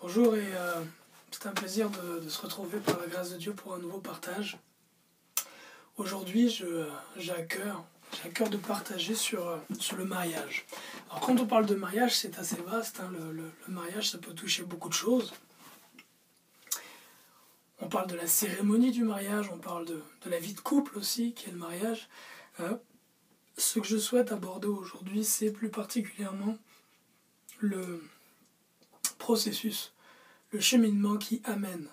Bonjour et c'est un plaisir de se retrouver par la grâce de Dieu pour un nouveau partage. Aujourd'hui, j'ai à cœur de partager sur le mariage. Alors quand on parle de mariage, c'est assez vaste, hein. Le mariage, ça peut toucher beaucoup de choses. On parle de la cérémonie du mariage, on parle de la vie de couple aussi, qui est le mariage. Ce que je souhaite aborder aujourd'hui, c'est plus particulièrement le processus, le cheminement qui amène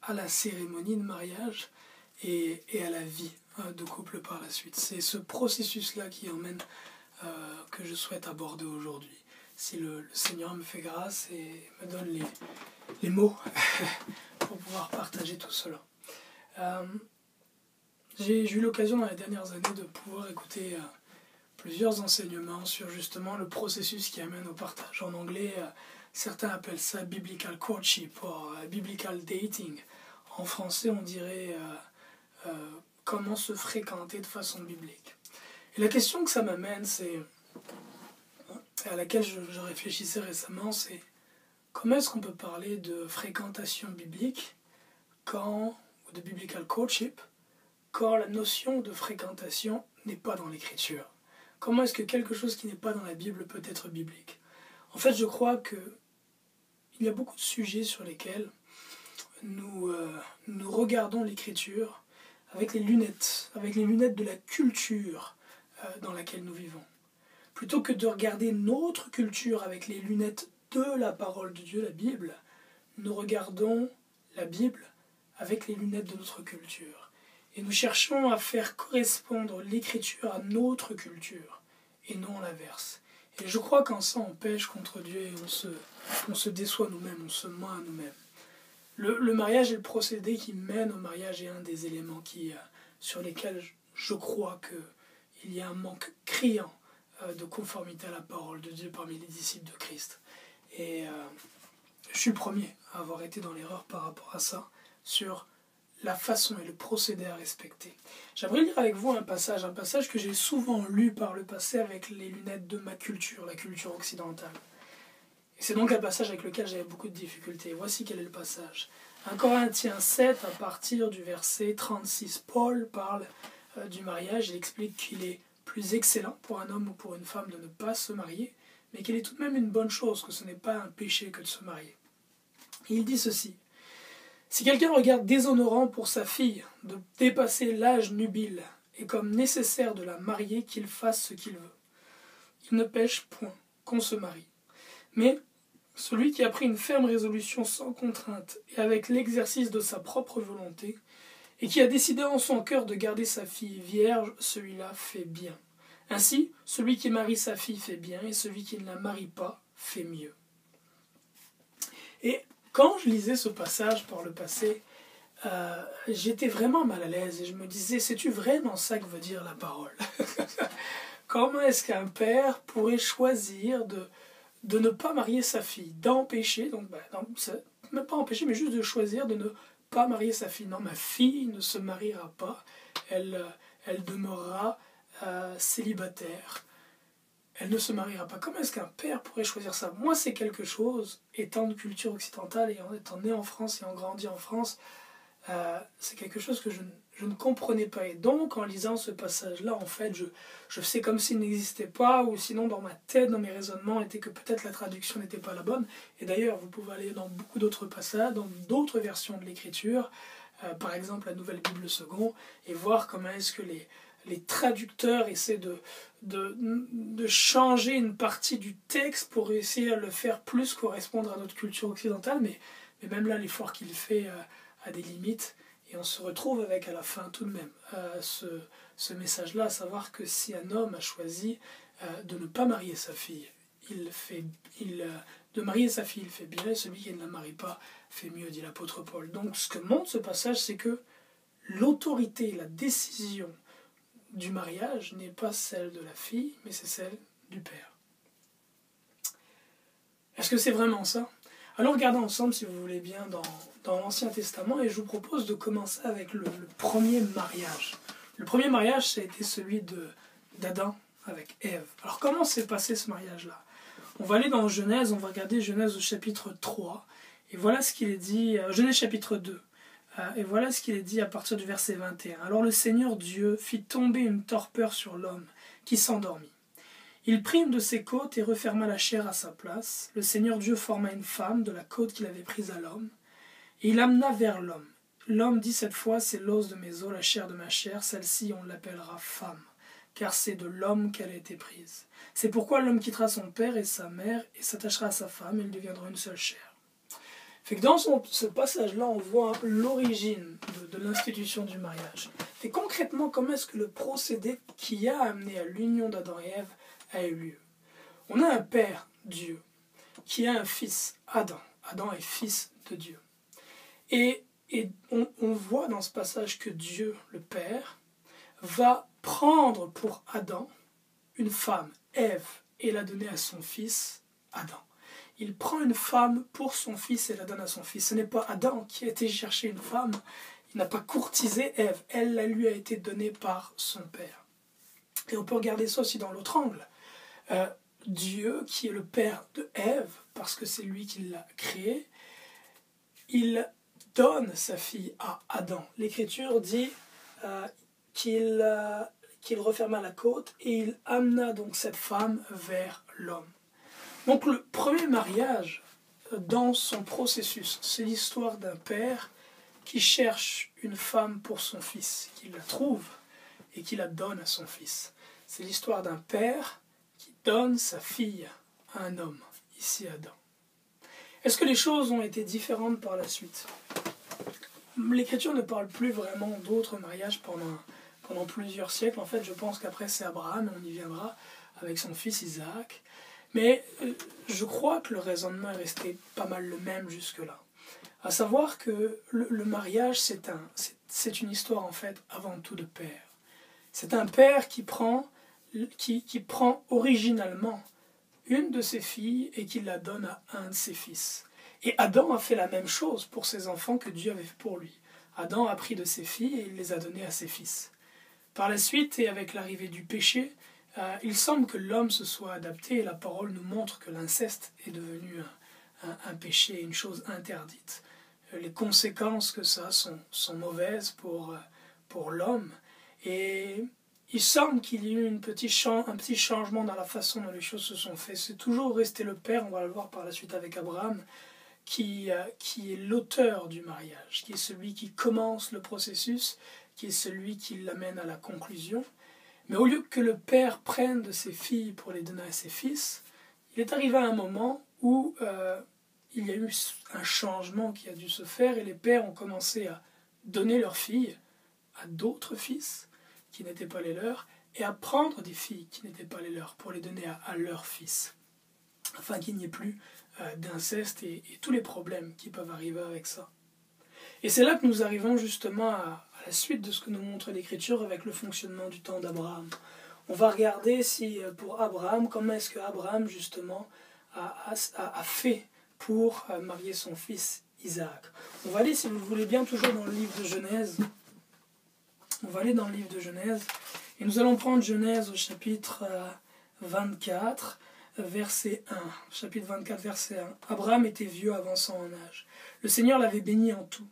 à la cérémonie de mariage et à la vie de couple par la suite. C'est ce processus-là qui emmène, que je souhaite aborder aujourd'hui. Si le Seigneur me fait grâce et me donne les mots pour pouvoir partager tout cela. J'ai eu l'occasion dans les dernières années de pouvoir écouter plusieurs enseignements sur justement le processus qui amène au partage. En anglais, certains appellent ça biblical courtship ou biblical dating. En français, on dirait comment se fréquenter de façon biblique. Et la question que ça m'amène, c'est, à laquelle je réfléchissais récemment, c'est comment est-ce qu'on peut parler de fréquentation biblique ou de biblical courtship quand la notion de fréquentation n'est pas dans l'Écriture? Comment est-ce que quelque chose qui n'est pas dans la Bible peut être biblique? En fait, je crois qu'il y a beaucoup de sujets sur lesquels nous regardons l'Écriture avec les lunettes de la culture dans laquelle nous vivons. Plutôt que de regarder notre culture avec les lunettes de la parole de Dieu, la Bible, nous regardons la Bible avec les lunettes de notre culture. Et nous cherchons à faire correspondre l'Écriture à notre culture, et non l'inverse. Et je crois qu'en ça, on pêche contre Dieu et on se déçoit nous-mêmes, on se ment à nous-mêmes. Le mariage et le procédé qui mène au mariage est un des éléments sur lesquels je crois qu'il y a un manque criant de conformité à la parole de Dieu parmi les disciples de Christ. Et je suis le premier à avoir été dans l'erreur par rapport à ça, sur la façon et le procédé à respecter. J'aimerais lire avec vous un passage que j'ai souvent lu par le passé avec les lunettes de ma culture, la culture occidentale. Et c'est donc un passage avec lequel j'avais beaucoup de difficultés. Voici quel est le passage. 1 Corinthiens 7, à partir du verset 36, Paul parle du mariage. Il explique qu'il est plus excellent pour un homme ou pour une femme de ne pas se marier, mais qu'il est tout de même une bonne chose, que ce n'est pas un péché que de se marier. Et il dit ceci. Si quelqu'un regarde déshonorant pour sa fille de dépasser l'âge nubile et comme nécessaire de la marier, qu'il fasse ce qu'il veut. Il ne pêche point qu'on se marie. Mais celui qui a pris une ferme résolution sans contrainte et avec l'exercice de sa propre volonté, et qui a décidé en son cœur de garder sa fille vierge, celui-là fait bien. Ainsi, celui qui marie sa fille fait bien, et celui qui ne la marie pas fait mieux. Et quand je lisais ce passage par le passé, j'étais vraiment mal à l'aise, et je me disais, sais-tu vraiment ça que veut dire la parole? Comment est-ce qu'un père pourrait choisir de ne pas marier sa fille, d'empêcher, même pas empêcher, mais juste de choisir de ne pas marier sa fille. Non, ma fille ne se mariera pas, elle demeurera célibataire, elle ne se mariera pas. Comment est-ce qu'un père pourrait choisir ça? Moi, c'est quelque chose, étant de culture occidentale et étant né en France et en grandi en France, c'est quelque chose que je ne comprenais pas. Et donc, en lisant ce passage-là, en fait, je sais comme s'il n'existait pas, ou sinon dans ma tête, dans mes raisonnements, était que peut-être la traduction n'était pas la bonne. Et d'ailleurs, vous pouvez aller dans beaucoup d'autres passages, dans d'autres versions de l'Écriture, par exemple la Nouvelle Bible Second, et voir comment est-ce que les traducteurs essaient de changer une partie du texte pour essayer à le faire plus correspondre à notre culture occidentale, mais même là, l'effort qu'il fait a des limites. Et on se retrouve avec à la fin tout de même ce message-là, à savoir que si un homme a choisi de ne pas marier sa fille, de marier sa fille, il fait bien, et celui qui ne la marie pas fait mieux, dit l'apôtre Paul. Donc ce que montre ce passage, c'est que l'autorité, la décision du mariage n'est pas celle de la fille, mais c'est celle du père. Est-ce que c'est vraiment ça? Alors regardons ensemble, si vous voulez bien, dans l'Ancien Testament, et je vous propose de commencer avec le premier mariage. Le premier mariage, ça a été celui d'Adam avec Ève. Alors comment s'est passé ce mariage-là? On va aller dans Genèse, on va regarder Genèse au chapitre 3. Et voilà ce qu'il est dit, Genèse chapitre 2. Et voilà ce qu'il est dit à partir du verset 21. Alors le Seigneur Dieu fit tomber une torpeur sur l'homme, qui s'endormit. Il prit une de ses côtes et referma la chair à sa place. Le Seigneur Dieu forma une femme de la côte qu'il avait prise à l'homme, et il l'amena vers l'homme. L'homme dit cette fois, c'est l'os de mes os, la chair de ma chair, celle-ci on l'appellera femme, car c'est de l'homme qu'elle a été prise. C'est pourquoi l'homme quittera son père et sa mère et s'attachera à sa femme, et ils deviendront une seule chair. Fait que dans ce passage-là, on voit l'origine de l'institution du mariage. Et concrètement, comment est-ce que le procédé qui a amené à l'union d'Adam et Ève a eu lieu? On a un père, Dieu, qui a un fils, Adam. Adam est fils de Dieu. Et on voit dans ce passage que Dieu, le Père, va prendre pour Adam une femme, Ève, et la donner à son fils, Adam. Il prend une femme pour son fils et la donne à son fils. Ce n'est pas Adam qui a été chercher une femme, il n'a pas courtisé Ève, elle la lui a été donnée par son père. Et on peut regarder ça aussi dans l'autre angle. Dieu, qui est le père de Ève, parce que c'est lui qui l'a créée, il donne sa fille à Adam. L'Écriture dit qu'il referma la côte et il amena donc cette femme vers l'homme. Donc le premier mariage dans son processus, c'est l'histoire d'un père qui cherche une femme pour son fils, qui la trouve et qui la donne à son fils. C'est l'histoire d'un père qui donne sa fille à un homme, ici Adam. Est-ce que les choses ont été différentes par la suite? L'Écriture ne parle plus vraiment d'autres mariages pendant plusieurs siècles. En fait, je pense qu'après c'est Abraham, on y viendra, avec son fils Isaac. Mais je crois que le raisonnement est resté pas mal le même jusque-là. À savoir que le mariage, c'est une histoire en fait avant tout de père. C'est un père qui prend originalement une de ses filles et qui la donne à un de ses fils. Et Adam a fait la même chose pour ses enfants que Dieu avait fait pour lui. Adam a pris de ses filles et il les a données à ses fils. Par la suite, et avec l'arrivée du péché, il semble que l'homme se soit adapté et la parole nous montre que l'inceste est devenu un péché, une chose interdite. Les conséquences que ça sont mauvaises pour l'homme. Et il semble qu'il y ait eu un petit changement dans la façon dont les choses se sont faites. C'est toujours resté le père, on va le voir par la suite avec Abraham, qui est l'auteur du mariage, qui est celui qui commence le processus, qui est celui qui l'amène à la conclusion. Mais au lieu que le père prenne de ses filles pour les donner à ses fils, il est arrivé à un moment où il y a eu un changement qui a dû se faire et les pères ont commencé à donner leurs filles à d'autres fils qui n'étaient pas les leurs et à prendre des filles qui n'étaient pas les leurs pour les donner à leurs fils, afin qu'il n'y ait plus d'inceste et tous les problèmes qui peuvent arriver avec ça. Et c'est là que nous arrivons justement à la suite de ce que nous montre l'Écriture avec le fonctionnement du temps d'Abraham. On va regarder si pour Abraham, comment est-ce que Abraham justement a fait pour marier son fils Isaac. On va aller, si vous le voulez bien, toujours dans le livre de Genèse. On va aller dans le livre de Genèse et nous allons prendre Genèse au chapitre 24, verset 1. Chapitre 24, verset 1. Abraham était vieux, avançant en âge. Le Seigneur l'avait béni en tout.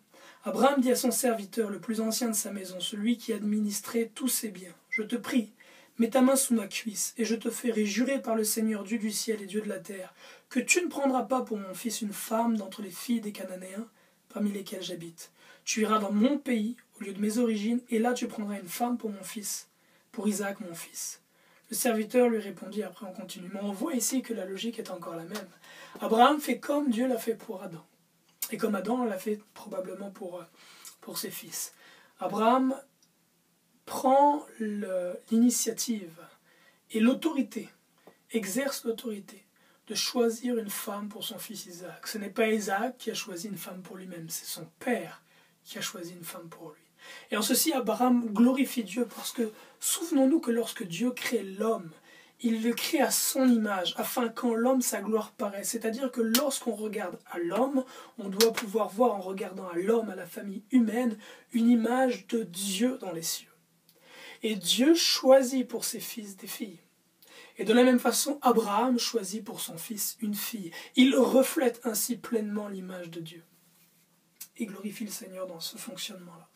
Abraham dit à son serviteur, le plus ancien de sa maison, celui qui administrait tous ses biens, « Je te prie, mets ta main sous ma cuisse, et je te ferai jurer par le Seigneur, Dieu du ciel et Dieu de la terre, que tu ne prendras pas pour mon fils une femme d'entre les filles des Cananéens, parmi lesquels j'habite. Tu iras dans mon pays, au lieu de mes origines, et là tu prendras une femme pour mon fils, pour Isaac mon fils. » Le serviteur lui répondit, après on continue. Mais on voit ici que la logique est encore la même. Abraham fait comme Dieu l'a fait pour Adam. Et comme Adam l'a fait probablement pour ses fils. Abraham prend l'initiative et l'autorité, exerce l'autorité de choisir une femme pour son fils Isaac. Ce n'est pas Isaac qui a choisi une femme pour lui-même, c'est son père qui a choisi une femme pour lui. Et en ceci, Abraham glorifie Dieu parce que, souvenons-nous que lorsque Dieu crée l'homme, il le crée à son image, afin qu'en l'homme sa gloire paraisse. C'est-à-dire que lorsqu'on regarde à l'homme, on doit pouvoir voir en regardant à l'homme, à la famille humaine, une image de Dieu dans les cieux. Et Dieu choisit pour ses fils des filles. Et de la même façon, Abraham choisit pour son fils une fille. Il reflète ainsi pleinement l'image de Dieu. Et glorifie le Seigneur dans ce fonctionnement-là.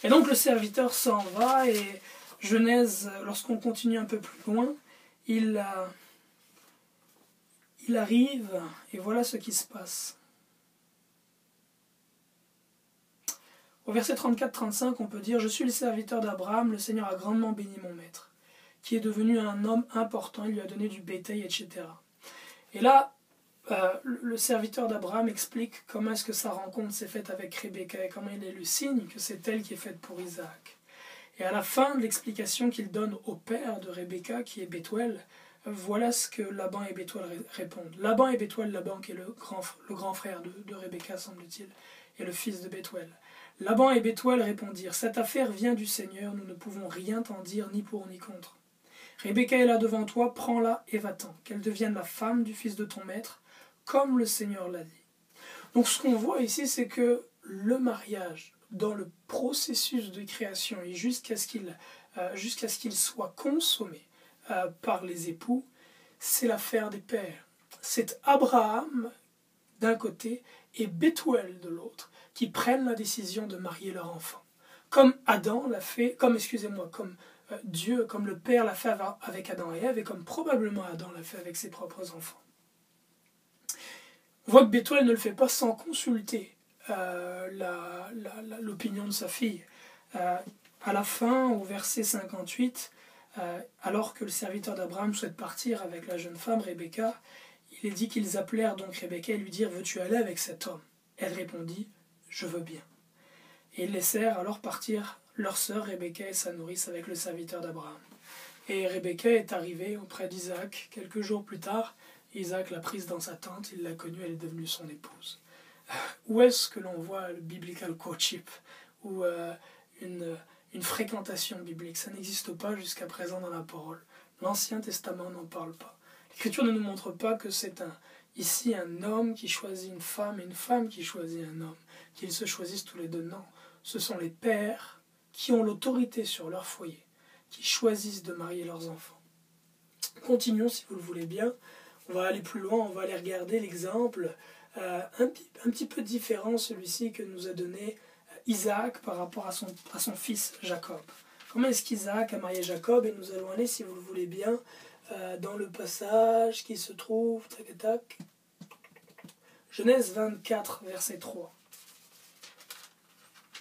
Et donc le serviteur s'en va et Genèse, lorsqu'on continue un peu plus loin, il arrive et voilà ce qui se passe. Au verset 34-35, on peut dire « Je suis le serviteur d'Abraham, le Seigneur a grandement béni mon maître, qui est devenu un homme important, il lui a donné du bétail, etc. » Et là, le serviteur d'Abraham explique comment est-ce que sa rencontre s'est faite avec Rebecca et comment il est le signe que c'est elle qui est faite pour Isaac. Et à la fin de l'explication qu'il donne au père de Rebecca, qui est Bethuel, voilà ce que Laban et Bethuel répondent. Laban et Bethuel, Laban qui est le grand frère de Rebecca, semble-t-il, et le fils de Bethuel. Laban et Bethuel répondirent « Cette affaire vient du Seigneur, nous ne pouvons rien t'en dire, ni pour ni contre. Rebecca est là devant toi, prends-la et va-t'en, qu'elle devienne la femme du fils de ton maître, comme le Seigneur l'a dit. » Donc ce qu'on voit ici, c'est que le mariage, dans le processus de création et jusqu'à ce qu'il soit consommé par les époux, c'est l'affaire des pères. C'est Abraham d'un côté et Bethuel de l'autre qui prennent la décision de marier leur enfant. Comme Adam l'a fait, comme Dieu, comme le Père l'a fait avec Adam et Ève, et comme probablement Adam l'a fait avec ses propres enfants. On voit que Bethuel ne le fait pas sans consulter l'opinion de sa fille. À la fin, au verset 58, alors que le serviteur d'Abraham souhaite partir avec la jeune femme, Rebecca, il est dit qu'ils appelèrent donc Rebecca et lui dirent « Veux-tu aller avec cet homme ?» Elle répondit « Je veux bien. » Et ils laissèrent alors partir leur sœur Rebecca et sa nourrice avec le serviteur d'Abraham. Et Rebecca est arrivée auprès d'Isaac quelques jours plus tard. Isaac l'a prise dans sa tente, il l'a connue, elle est devenue son épouse. Où est-ce que l'on voit le biblical courtship ou une fréquentation biblique? Ça n'existe pas jusqu'à présent dans la parole. L'Ancien Testament n'en parle pas. L'Écriture ne nous montre pas que c'est ici un homme qui choisit une femme et une femme qui choisit un homme, qu'ils se choisissent tous les deux. Non, ce sont les pères qui ont l'autorité sur leur foyer, qui choisissent de marier leurs enfants. Continuons si vous le voulez bien. On va aller plus loin, on va aller regarder l'exemple un petit peu différent, celui-ci que nous a donné Isaac par rapport à son fils Jacob. Comment est-ce qu'Isaac a marié Jacob? Et nous allons aller, si vous le voulez bien, dans le passage qui se trouve, Genèse 24, verset 3.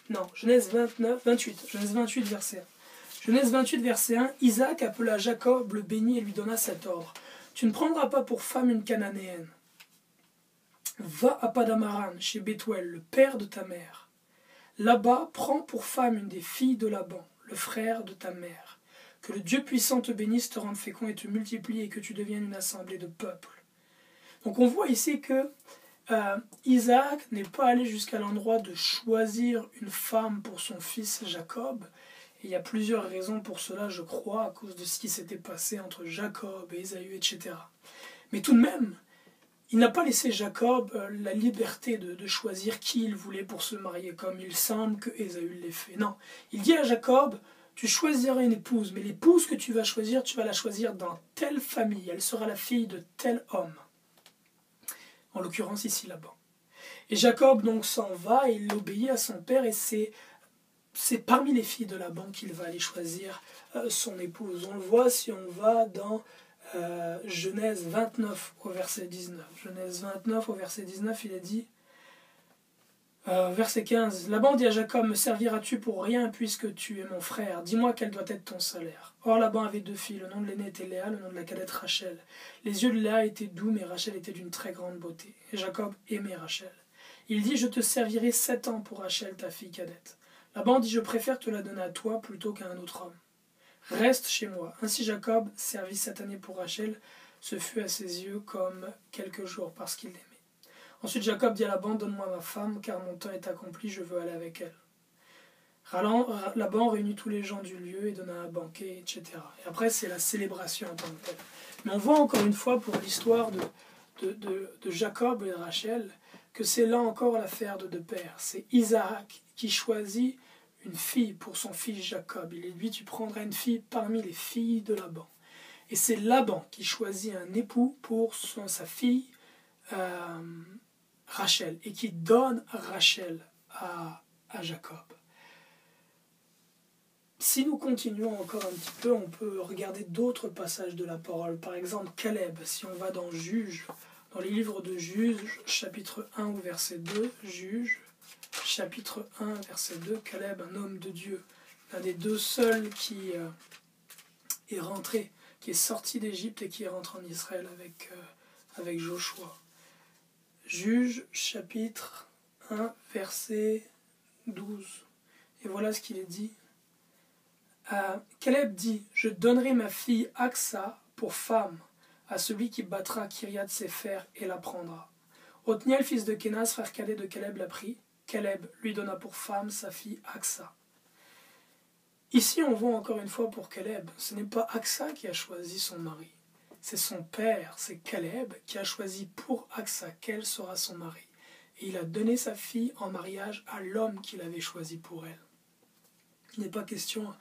Non, Genèse 28, verset 1. Genèse 28, verset 1, Isaac appela Jacob, le bénit et lui donna cet ordre. Tu ne prendras pas pour femme une cananéenne. Va à Padamaran, chez Bethuel, le père de ta mère. Là-bas, prends pour femme une des filles de Laban, le frère de ta mère. Que le Dieu puissant te bénisse, te rende fécond et te multiplie et que tu deviennes une assemblée de peuples. Donc on voit ici que Isaac n'est pas allé jusqu'à l'endroit de choisir une femme pour son fils Jacob. Et il y a plusieurs raisons pour cela, je crois, à cause de ce qui s'était passé entre Jacob et Ésaü, etc. Mais tout de même, il n'a pas laissé Jacob la liberté de choisir qui il voulait pour se marier, comme il semble que Ésaü l'ait fait. Non, il dit à Jacob, tu choisiras une épouse, mais l'épouse que tu vas la choisir dans telle famille, elle sera la fille de tel homme. En l'occurrence ici Laban. Et Jacob donc s'en va et il obéit à son père et c'est parmi les filles de Laban qu'il va aller choisir son épouse. On le voit si on va dans Genèse 29 au verset 19. Genèse 29 au verset 19, il est dit, verset 15, Laban dit à Jacob, me serviras-tu pour rien puisque tu es mon frère? Dis-moi quel doit être ton salaire. Or Laban avait deux filles, le nom de l'aînée était Léa, le nom de la cadette Rachel. Les yeux de Léa étaient doux, mais Rachel était d'une très grande beauté. Et Jacob aimait Rachel. Il dit, je te servirai 7 ans pour Rachel, ta fille cadette. Laban dit, je préfère te la donner à toi plutôt qu'à un autre homme. Reste chez moi. Ainsi Jacob servit 7 années pour Rachel. Ce fut à ses yeux comme quelques jours parce qu'il l'aimait. Ensuite Jacob dit à Laban, donne-moi ma femme, car mon temps est accompli, je veux aller avec elle. Laban réunit tous les gens du lieu et donna un banquet, etc. Et après c'est la célébration en tant que telle. Mais on voit encore une fois pour l'histoire de Jacob et de Rachel que c'est là encore l'affaire de deux pères. C'est Isaac qui choisit une fille pour son fils Jacob. Il lui dit, tu prendras une fille parmi les filles de Laban. Et c'est Laban qui choisit un époux pour sa fille Rachel, et qui donne Rachel à Jacob. Si nous continuons encore un petit peu, on peut regarder d'autres passages de la parole. Par exemple, Caleb, si on va dans Juges, dans les livres de Juges, chapitre 1 ou verset 2, Juges, chapitre 1, verset 2, Caleb, un homme de Dieu, l'un des deux seuls qui est rentré, qui est sorti d'Égypte et qui est rentré en Israël avec Joshua. Juges, chapitre 1, verset 12. Et voilà ce qu'il est dit. Caleb dit, « Je donnerai ma fille Aksa pour femme à celui qui battra Kiriath Séfer et la prendra. » Othniel, fils de Kénas, frère cadet de Caleb, l'a pris. Caleb lui donna pour femme sa fille Aksa. Ici, on voit encore une fois pour Caleb, ce n'est pas Aksa qui a choisi son mari. C'est son père, c'est Caleb, qui a choisi pour Aksa qu'elle sera son mari. Et il a donné sa fille en mariage à l'homme qu'il avait choisi pour elle. Il n'est pas question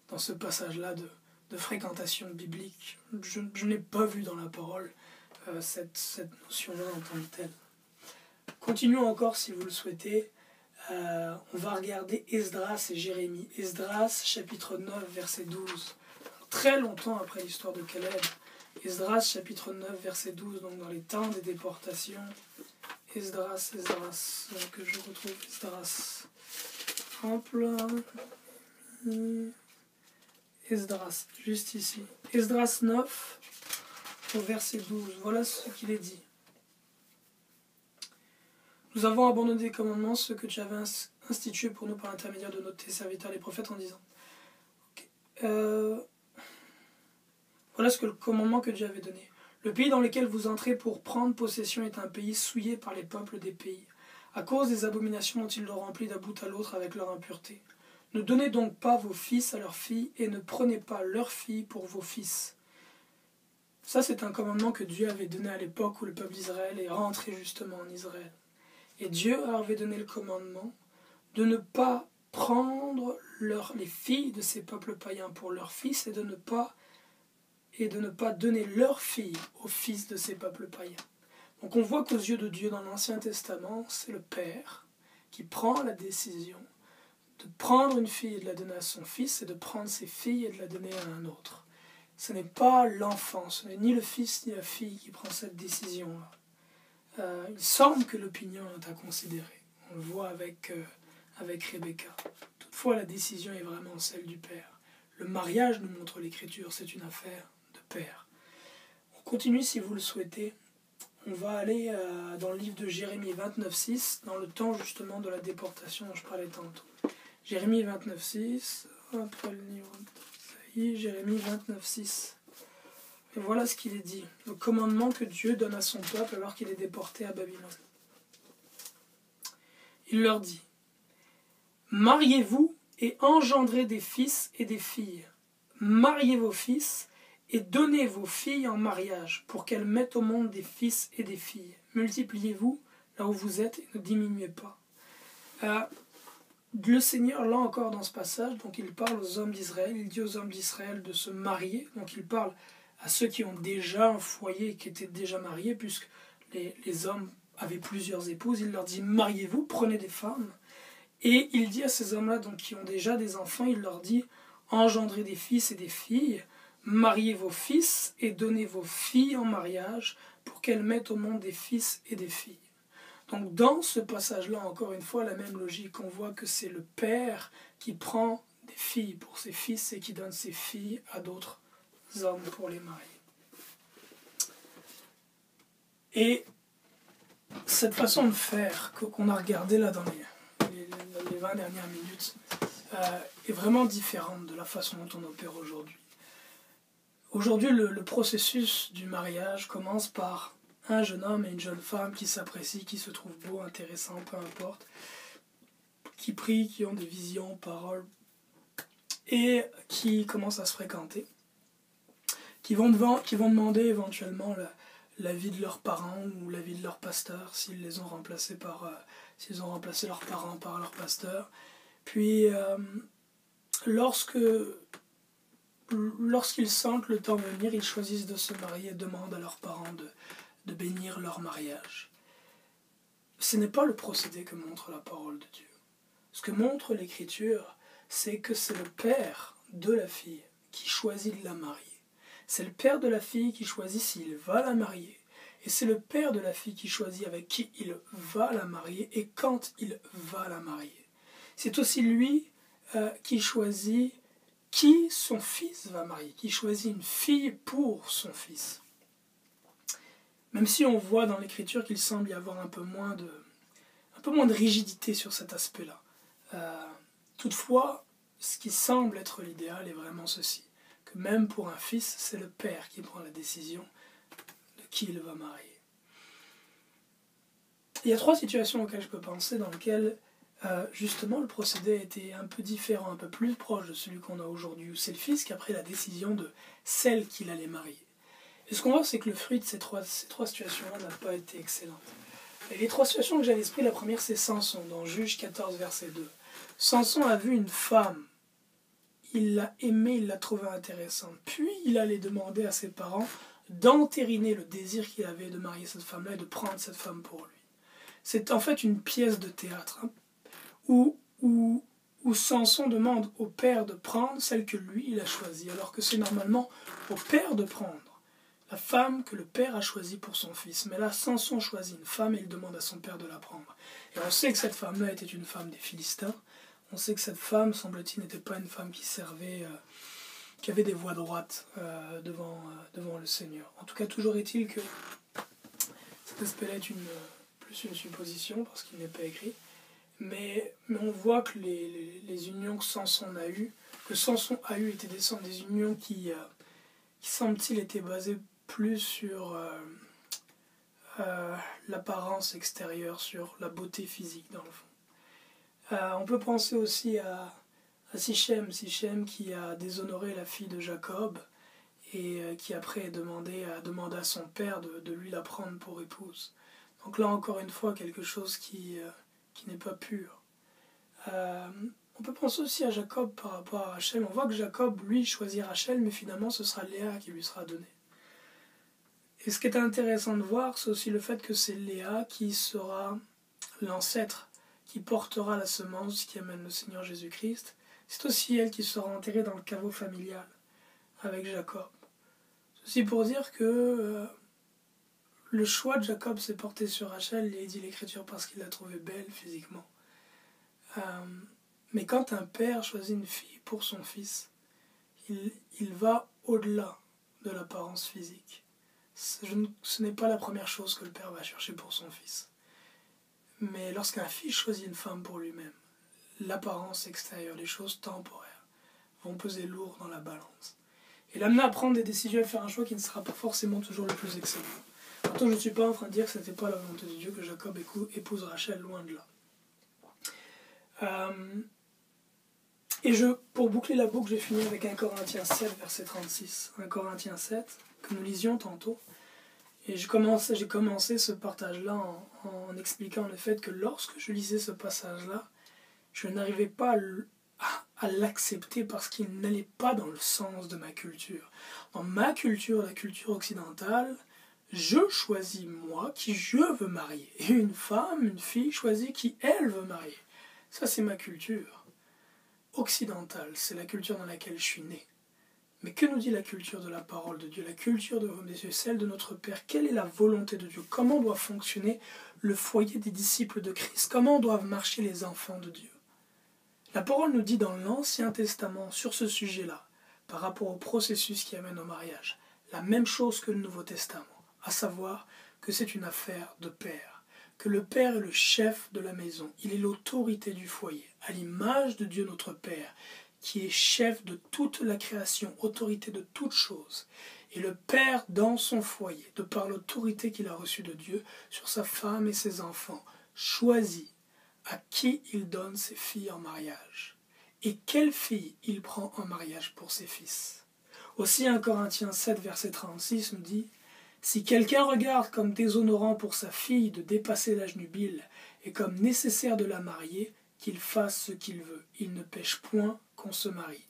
dans ce passage-là de fréquentation biblique. Je n'ai pas vu dans la parole cette notion-là en tant que telle. Continuons encore si vous le souhaitez. On va regarder Esdras et Jérémie. Esdras, chapitre 9, verset 12. Très longtemps après l'histoire de Caleb. Esdras, chapitre 9, verset 12, donc dans les temps des déportations. Esdras, que je retrouve Esdras. Ample. Esdras, juste ici. Esdras 9, au verset 12. Voilà ce qu'il est dit. Nous avons abandonné des commandements, ceux que tu avais institués pour nous par l'intermédiaire de tes serviteurs les prophètes en disant. Voilà le commandement que Dieu avait donné. Le pays dans lequel vous entrez pour prendre possession est un pays souillé par les peuples des pays, à cause des abominations dont ils l'ont rempli d'un bout à l'autre avec leur impureté. Ne donnez donc pas vos fils à leurs filles et ne prenez pas leurs filles pour vos fils. Ça, c'est un commandement que Dieu avait donné à l'époque où le peuple d'Israël est rentré justement en Israël. Et Dieu avait donné le commandement de ne pas prendre les filles de ces peuples païens pour leurs fils et de ne pas donner leurs filles aux fils de ces peuples païens. Donc on voit qu'aux yeux de Dieu dans l'Ancien Testament, c'est le père qui prend la décision de prendre une fille et de la donner à son fils et de prendre ses filles et de la donner à un autre. Ce n'est pas l'enfant, ce n'est ni le fils ni la fille qui prend cette décision-là. Il semble que l'opinion est à considérer. On le voit avec Rebecca. Toutefois, la décision est vraiment celle du père. Le mariage, nous montre l'Écriture, c'est une affaire de père. On continue si vous le souhaitez. On va aller dans le livre de Jérémie 29.6, dans le temps justement de la déportation dont je parlais tantôt. Jérémie 29.6, après le livre d'Isaïe, Jérémie 29.6. Et voilà ce qu'il est dit, le commandement que Dieu donne à son peuple alors qu'il est déporté à Babylone. Il leur dit, « Mariez-vous et engendrez des fils et des filles. Mariez vos fils et donnez vos filles en mariage pour qu'elles mettent au monde des fils et des filles. Multipliez-vous là où vous êtes et ne diminuez pas. » Le Seigneur, là encore dans ce passage, donc il parle aux hommes d'Israël, il dit aux hommes d'Israël de se marier, donc il parle à ceux qui ont déjà un foyer et qui étaient déjà mariés, puisque les hommes avaient plusieurs épouses, il leur dit « Mariez-vous, prenez des femmes ». Et il dit à ces hommes-là donc, qui ont déjà des enfants, il leur dit « Engendrez des fils et des filles, mariez vos fils et donnez vos filles en mariage pour qu'elles mettent au monde des fils et des filles ». Donc dans ce passage-là, encore une fois, la même logique, on voit que c'est le père qui prend des filles pour ses fils et qui donne ses filles à d'autres hommes pour les marier. Et cette façon de faire qu'on a regardé là dans les 20 dernières minutes est vraiment différente de la façon dont on opère aujourd'hui. Aujourd'hui, le processus du mariage commence par un jeune homme et une jeune femme qui s'apprécient, qui se trouvent beaux, intéressants, peu importe, qui prient, qui ont des visions, paroles, et qui commencent à se fréquenter, qui vont demander éventuellement l'avis de leurs parents ou l'avis de leur pasteur, s'ils ont remplacé leurs parents par leur pasteur. Puis, lorsque lorsqu'ils sentent le temps venir, ils choisissent de se marier et demandent à leurs parents de bénir leur mariage. Ce n'est pas le procédé que montre la parole de Dieu. Ce que montre l'Écriture, c'est que c'est le père de la fille qui choisit de la marier. C'est le père de la fille qui choisit s'il va la marier. Et c'est le père de la fille qui choisit avec qui il va la marier et quand il va la marier. C'est aussi lui qui choisit qui son fils va marier, qui choisit une fille pour son fils. Même si on voit dans l'Écriture qu'il semble y avoir un peu moins de rigidité sur cet aspect-là. Toutefois, ce qui semble être l'idéal est vraiment ceci, que même pour un fils, c'est le père qui prend la décision de qui il va marier. Il y a 3 situations auxquelles je peux penser dans lesquelles justement le procédé était un peu différent, un peu plus proche de celui qu'on a aujourd'hui, où c'est le fils qui a pris la décision de celle qu'il allait marier. Et ce qu'on voit, c'est que le fruit de ces trois situations-là n'a pas été excellent. Et les 3 situations que j'ai à l'esprit, la première c'est Samson, dans Juge 14, verset 2. Samson a vu une femme, il l'a aimée, il l'a trouvée intéressante. Puis il allait demander à ses parents d'entériner le désir qu'il avait de marier cette femme-là et de prendre cette femme pour lui. C'est en fait une pièce de théâtre où Samson demande au père de prendre celle que lui il a choisie, alors que c'est normalement au père de prendre la femme que le père a choisie pour son fils. Mais là, Samson choisit une femme et il demande à son père de la prendre. Et on sait que cette femme-là était une femme des Philistins. On sait que cette femme, semble-t-il, n'était pas une femme qui avait des voies droites devant le Seigneur. En tout cas, toujours est-il que cet aspect-là est plus une supposition, parce qu'il n'est pas écrit. Mais on voit que les unions que Samson a eues, étaient des unions qui semble-t-il, étaient basées plus sur l'apparence extérieure, sur la beauté physique dans le fond. On peut penser aussi à Sichem qui a déshonoré la fille de Jacob et qui après a demandé à son père de lui la prendre pour épouse. Donc là encore une fois quelque chose qui n'est pas pur. On peut penser aussi à Jacob par rapport à Rachel. On voit que Jacob, lui, choisit Rachel, mais finalement ce sera Léa qui lui sera donnée. Et ce qui est intéressant de voir, c'est aussi le fait que c'est Léa qui sera l'ancêtre, qui portera la semence qui amène le Seigneur Jésus-Christ. C'est aussi elle qui sera enterrée dans le caveau familial avec Jacob. Ceci pour dire que le choix de Jacob s'est porté sur Rachel, il dit l'Écriture, parce qu'il l'a trouvée belle physiquement. Mais quand un père choisit une fille pour son fils, il va au-delà de l'apparence physique. Ce n'est pas la première chose que le père va chercher pour son fils. Mais lorsqu'un fils choisit une femme pour lui-même, l'apparence extérieure, les choses temporaires, vont peser lourd dans la balance. Et l'amener à prendre des décisions et faire un choix qui ne sera pas forcément toujours le plus excellent. Pourtant, je ne suis pas en train de dire que ce n'était pas la volonté de Dieu que Jacob épouse Rachel, loin de là. Pour boucler la boucle, j'ai fini avec 1 Corinthiens 7, verset 36. 1 Corinthiens 7, que nous lisions tantôt. Et j'ai commencé ce partage-là en expliquant le fait que lorsque je lisais ce passage-là, je n'arrivais pas à l'accepter parce qu'il n'allait pas dans le sens de ma culture. Dans ma culture, la culture occidentale, je choisis moi qui je veux marier. Et une fille choisit qui elle veut marier. Ça, c'est ma culture occidentale. C'est la culture dans laquelle je suis né. Mais que nous dit la culture de la parole de Dieu, la culture de l'homme des cieux, celle de notre Père? Quelle est la volonté de Dieu? Comment doit fonctionner le foyer des disciples de Christ? Comment doivent marcher les enfants de Dieu? La parole nous dit dans l'Ancien Testament, sur ce sujet-là, par rapport au processus qui amène au mariage, la même chose que le Nouveau Testament, à savoir que c'est une affaire de père, que le père est le chef de la maison, il est l'autorité du foyer, à l'image de Dieu notre Père, qui est chef de toute la création, autorité de toutes choses. Et le père dans son foyer, de par l'autorité qu'il a reçue de Dieu sur sa femme et ses enfants, choisit à qui il donne ses filles en mariage et quelle fille il prend en mariage pour ses fils. Aussi 1 Corinthiens 7, verset 36 nous dit « Si quelqu'un regarde comme déshonorant pour sa fille de dépasser l'âge nubile et comme nécessaire de la marier, qu'il fasse ce qu'il veut. Il ne pêche point qu'on se marie.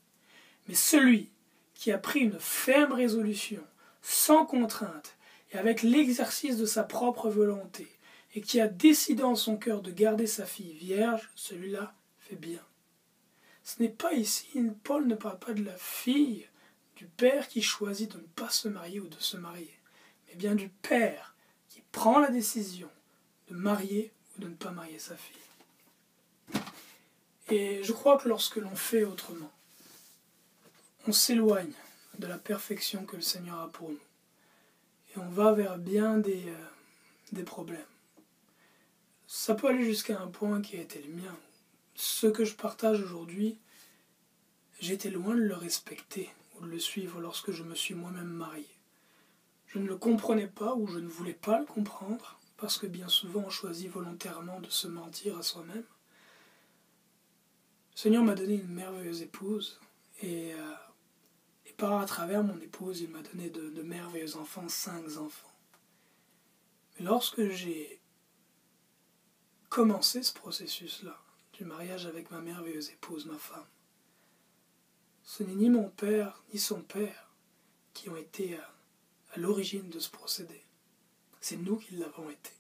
Mais celui qui a pris une ferme résolution, sans contrainte, et avec l'exercice de sa propre volonté, et qui a décidé en son cœur de garder sa fille vierge, celui-là fait bien. Ce n'est pas ici, Paul ne parle pas de la fille, du père qui choisit de ne pas se marier ou de se marier, mais bien du père qui prend la décision de marier ou de ne pas marier sa fille. Et je crois que lorsque l'on fait autrement, on s'éloigne de la perfection que le Seigneur a pour nous. Et on va vers bien des problèmes. Ça peut aller jusqu'à un point qui a été le mien. Ce que je partage aujourd'hui, j'étais loin de le respecter ou de le suivre lorsque je me suis moi-même marié. Je ne le comprenais pas ou je ne voulais pas le comprendre, parce que bien souvent on choisit volontairement de se mentir à soi-même. Le Seigneur m'a donné une merveilleuse épouse, et à travers mon épouse, il m'a donné de merveilleux enfants, 5 enfants. Mais lorsque j'ai commencé ce processus-là, du mariage avec ma merveilleuse épouse, ma femme, ce n'est ni mon père, ni son père qui ont été à l'origine de ce procédé. C'est nous qui l'avons été.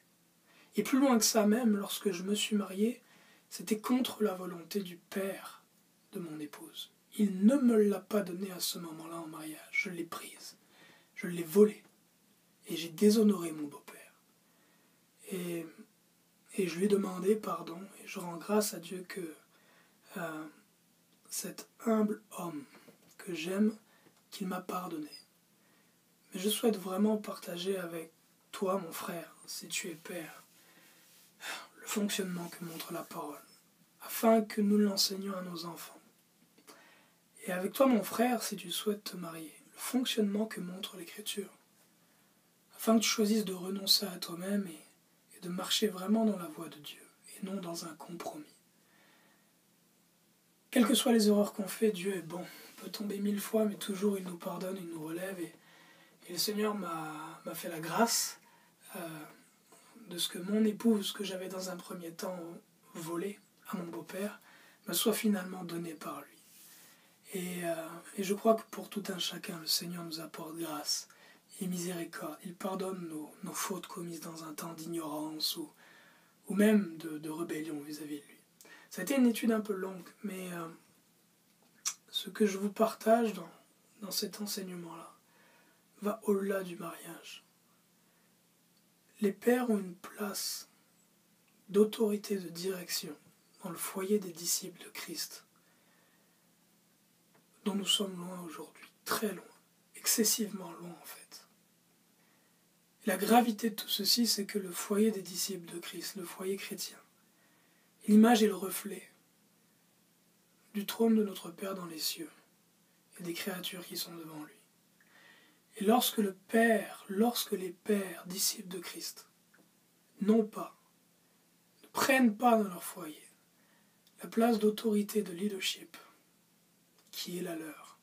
Et plus loin que ça même, lorsque je me suis marié, c'était contre la volonté du père de mon épouse. Il ne me l'a pas donnée à ce moment-là en mariage. Je l'ai prise. Je l'ai volée. Et j'ai déshonoré mon beau-père. Et je lui ai demandé pardon. Et je rends grâce à Dieu que cet humble homme que j'aime, qu'il m'a pardonné. Mais je souhaite vraiment partager avec toi, mon frère, si tu es père, le fonctionnement que montre la parole, afin que nous l'enseignions à nos enfants. Et avec toi, mon frère, si tu souhaites te marier, le fonctionnement que montre l'Écriture, afin que tu choisisses de renoncer à toi-même et de marcher vraiment dans la voie de Dieu, et non dans un compromis. Quelles que soient les erreurs qu'on fait, Dieu est bon. On peut tomber 1000 fois, mais toujours il nous pardonne, il nous relève. Et le Seigneur m'a fait la grâce de ce que mon épouse, que j'avais dans un premier temps volée à mon beau-père, me soit finalement donnée par lui. Et je crois que pour tout un chacun, le Seigneur nous apporte grâce et miséricorde. Il pardonne nos fautes commises dans un temps d'ignorance ou même de rébellion vis-à-vis de lui. Ça a été une étude un peu longue, mais ce que je vous partage dans cet enseignement-là va au-delà du mariage. Les pères ont une place d'autorité, de direction dans le foyer des disciples de Christ, dont nous sommes loin aujourd'hui, très loin, excessivement loin en fait. Et la gravité de tout ceci, c'est que le foyer des disciples de Christ, le foyer chrétien, l'image et le reflet du trône de notre Père dans les cieux et des créatures qui sont devant lui. Et lorsque les pères, disciples de Christ, ne prennent pas dans leur foyer la place d'autorité, de leadership qui est la leur,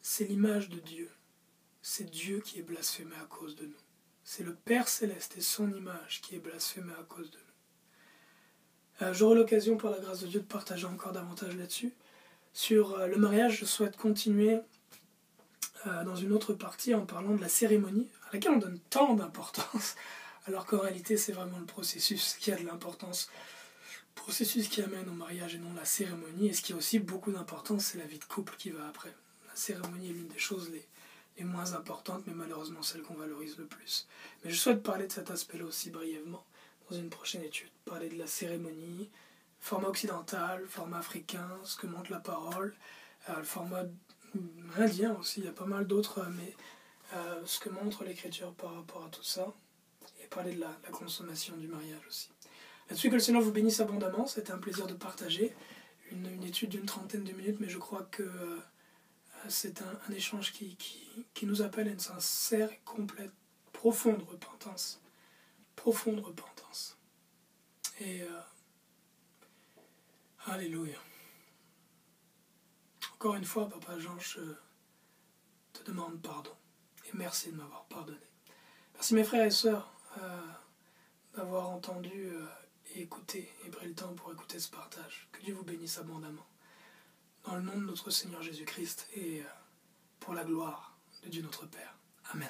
c'est l'image de Dieu. C'est Dieu qui est blasphémé à cause de nous. C'est le Père Céleste et son image qui est blasphémé à cause de nous. J'aurai l'occasion, par la grâce de Dieu, de partager encore davantage là-dessus. Sur le mariage, je souhaite continuer dans une autre partie en parlant de la cérémonie, à laquelle on donne tant d'importance, alors qu'en réalité, c'est vraiment le processus qui a de l'importance. Le processus qui amène au mariage et non la cérémonie. Et ce qui a aussi beaucoup d'importance, c'est la vie de couple qui va après. La cérémonie est l'une des choses les moins importantes, mais malheureusement celle qu'on valorise le plus. Mais je souhaite parler de cet aspect-là aussi brièvement dans une prochaine étude. Parler de la cérémonie, format occidental, format africain, ce que montre la parole, le format indien aussi, il y a pas mal d'autres, mais ce que montre l'Écriture par rapport à tout ça, et parler de la consommation du mariage aussi. Là-dessus, que le Seigneur vous bénisse abondamment, c'était un plaisir de partager une étude d'une 30aine de minutes, mais je crois que c'est un échange qui nous appelle à une sincère et complète, profonde repentance. Profonde repentance. Et alléluia. Encore une fois, Papa Jean, je te demande pardon. Et merci de m'avoir pardonné. Merci mes frères et sœurs d'avoir entendu et écouté et pris le temps pour écouter ce partage. Que Dieu vous bénisse abondamment. dans le nom de notre Seigneur Jésus-Christ et pour la gloire de Dieu notre Père. Amen.